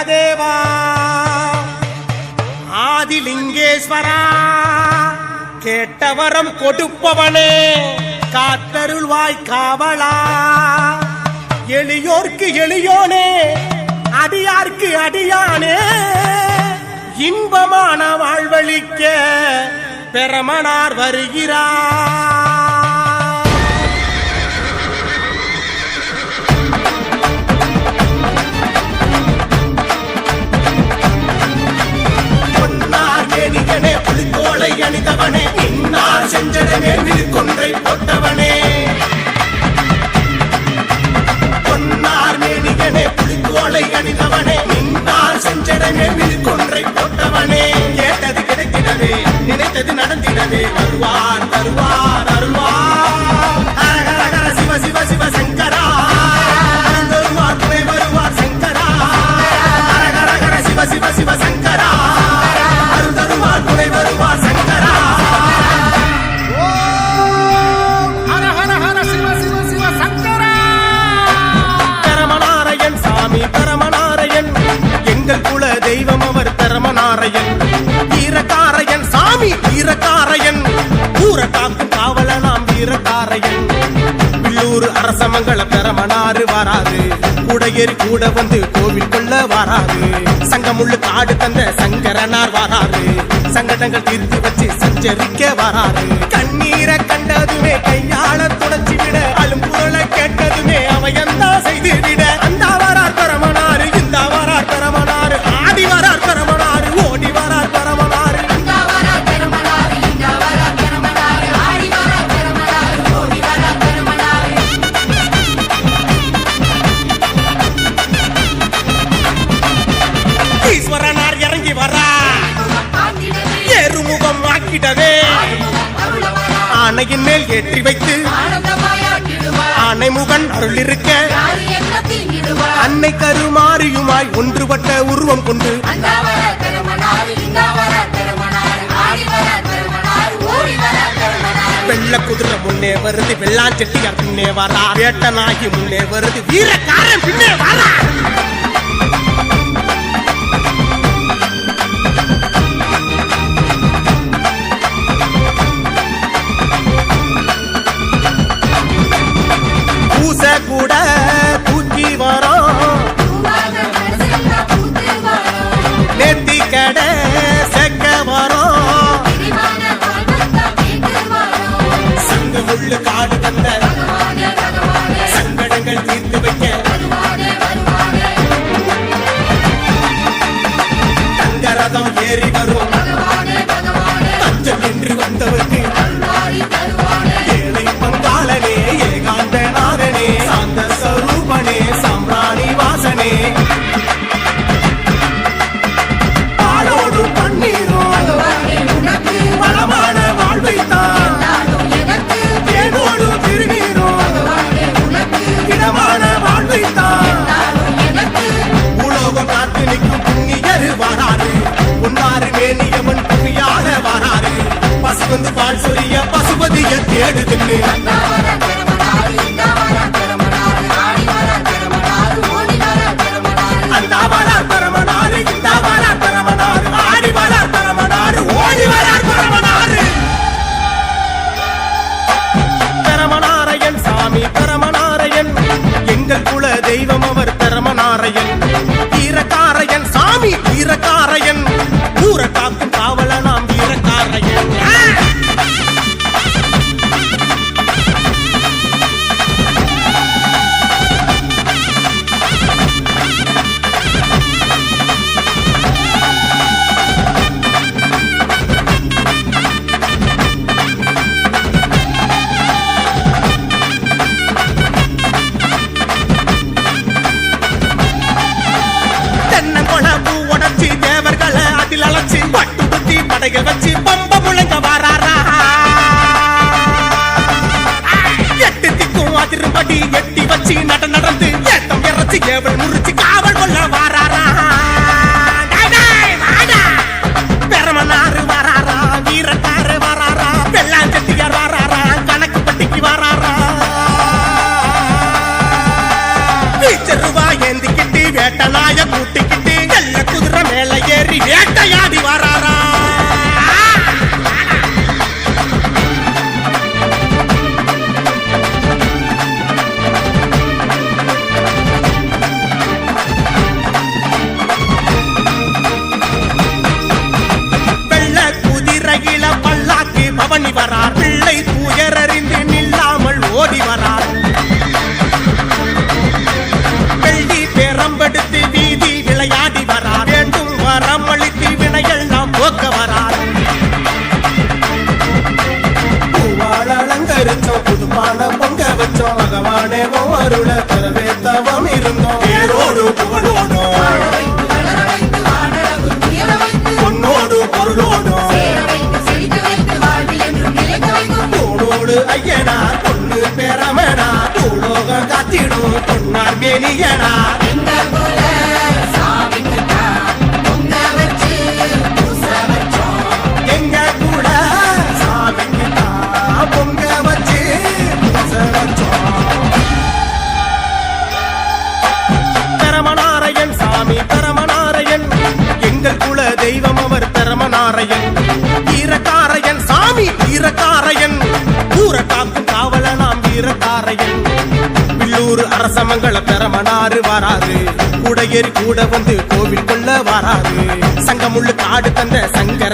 மகாதேவா ஆதிலிங்கேஸ்வரா கேட்டவரம் கொடுப்பவனே காத்தருள்வாய் காவலா எளியோர்க்கு எளியோனே அடியார்க்கு அடியானே இன்பமான வாழ்வழிக்க பெருமனார் வருகிறார். பொன்னார் புலித்தோளை அணிந்தவனே இன்னார் செஞ்சடமே விழுக்கொன்றை போட்டவனே பொன்னார் மேனிகனே புலித்தோளை அணிந்தவனே இன்னார் செஞ்சடமே விழுக்கொன்றை போட்டவனே கேட்டது கிடைக்கிறது நினைத்தது நடந்திடவே வருவார் வருவார் அருள்வார் ஹரஹர சிவ சிவ சிவ சங்கரா வருவார் துணை வருவார் சங்கரா ஹரஹர சிவ சிவ சிவ சங்கரா அருள்தருவார் துணை வருவார் சங்கரா ஹரஹர சிவ சிவ சிவ சங்கரா பரமநாராயண் சாமி பரமநாராயண் எங்கள் குல தெய்வம் அவர் பரமநாராயண் வீரகாரையன் சாமி வீரகாரையன் ஊர காக்கும் காவல நாம் வீரகாரையன் பில்லூர் அரசமங்கள பெறமனாறு வராது கூடையேறி கூட வந்து கோவில் கொள்ள வராது சங்கமுள்ளு காடு தந்த சங்கரனார் வராது சங்கடங்கள் தீர்த்து வச்சு சஞ்சரிக்க வராது கண்ணீரை கண்டதுமே கையாள துடைச்சி விட அலும் குரலை கேட்டதுமே அவையந்தா செய்து விட அந்த வரார் பெறமனாறு இந்த வரார் பெறமனாறு ஆடி வரார் பெறமனாறு ஓடி வரார் பெறமனாறு ஈஸ்வரனார் இறங்கி வரா ஏறுமுகம் ஆக்கிடவே ஆணையின் மேல் ஏற்றி வைத்து ஆணைமுகன் அருள் இருக்க அன்னை கருமாரியுமாய் ஒன்றுபட்ட உருவம் கொண்டு வெள்ள குதிரை முன்னே வருது வெள்ளாஞ்செட்டியார் பின்னே வரா வேட்டனாகி முன்னே வருது வீரக்காரன் பின்னே வரா கூட தூக்கி வரோம் நேத்தி கடை செக்க வரோம் சங்கு முள்ளு காடு தந்த சங்கடங்கள் தீர்த்து வைக்க தங்கரதம் ஏறி வரும் தஞ்சம் என்று வந்தவருக்கு ஏழை பங்காளனே ஏகாந்த நாதனே சாந்த ஸ்வரூபனே சாம்ராணி வாசனே பாலோடு பன்னீரும் வளமான வாழ்வைத்தான் ஏனோடு திருநீரும் இடமான வாழ்வைத்தான் உலோகம் காத்து நிற்கும் புண்ணியரு வராரு உன்னாரு மேனியவன் புரியாத வராரு பசுவந்து பால் சொரிய பசுபதிய தேடுதின்னு பரமநாராயண் சாமி பரமநாராயண் எங்கள் குல தெய்வம் அவர் பரமநாராயண் வீரகாரையன் சாமி வீரகாரையன் ஊர காக்கும் காவல நாம் வீரகாரையன் படைகள் வச்சு பம்ப முழங்க வாராரா எட்டு திக்கும் அதிரும்படி எட்டி வச்சு நடந்து ஏத்தம் இறச்சி ஏவல் முறிச்சு காவல் கொள்ள வாராரா பெருமனாறு வாராரா வீரக்காரு வாராரா வெள்ளாஞ்செட்டியார் வாராரா கணக்கு பட்டிக்கு வாராரா வீச்சருவா ஏந்திக்கிட்டு வேட்டனாய கூட்டிக்கிட்டு அருள பெறவே தவம் இருந்தோம் பேரோடு புகழோடும் பொன்னோடு பொருளோடும் தோளோடு ஐயனா பொண்ணு பெறமனா பூலோகம் காத்திடும் பொன்னார் மேனியனா எங்க கூட சாமிக்கு பொங்க வச்சு பூச வச்சோம். தரமநாராயண் சாமி தரமநாராயண் எங்கள் குல தெய்வம் அவர் தரமநாராயண் வீரக்காரையன் சாமி வீரக்காரையன் ஊர காக்கும் காவல நாம் வீரக்காரையன் பில்லூர் அரசமங்கள பெறமனாறு வராது கூட ஏறி கூட வந்து கோவில் கொள்ள வராது சங்கமுள்ளு காடு தந்த சங்கர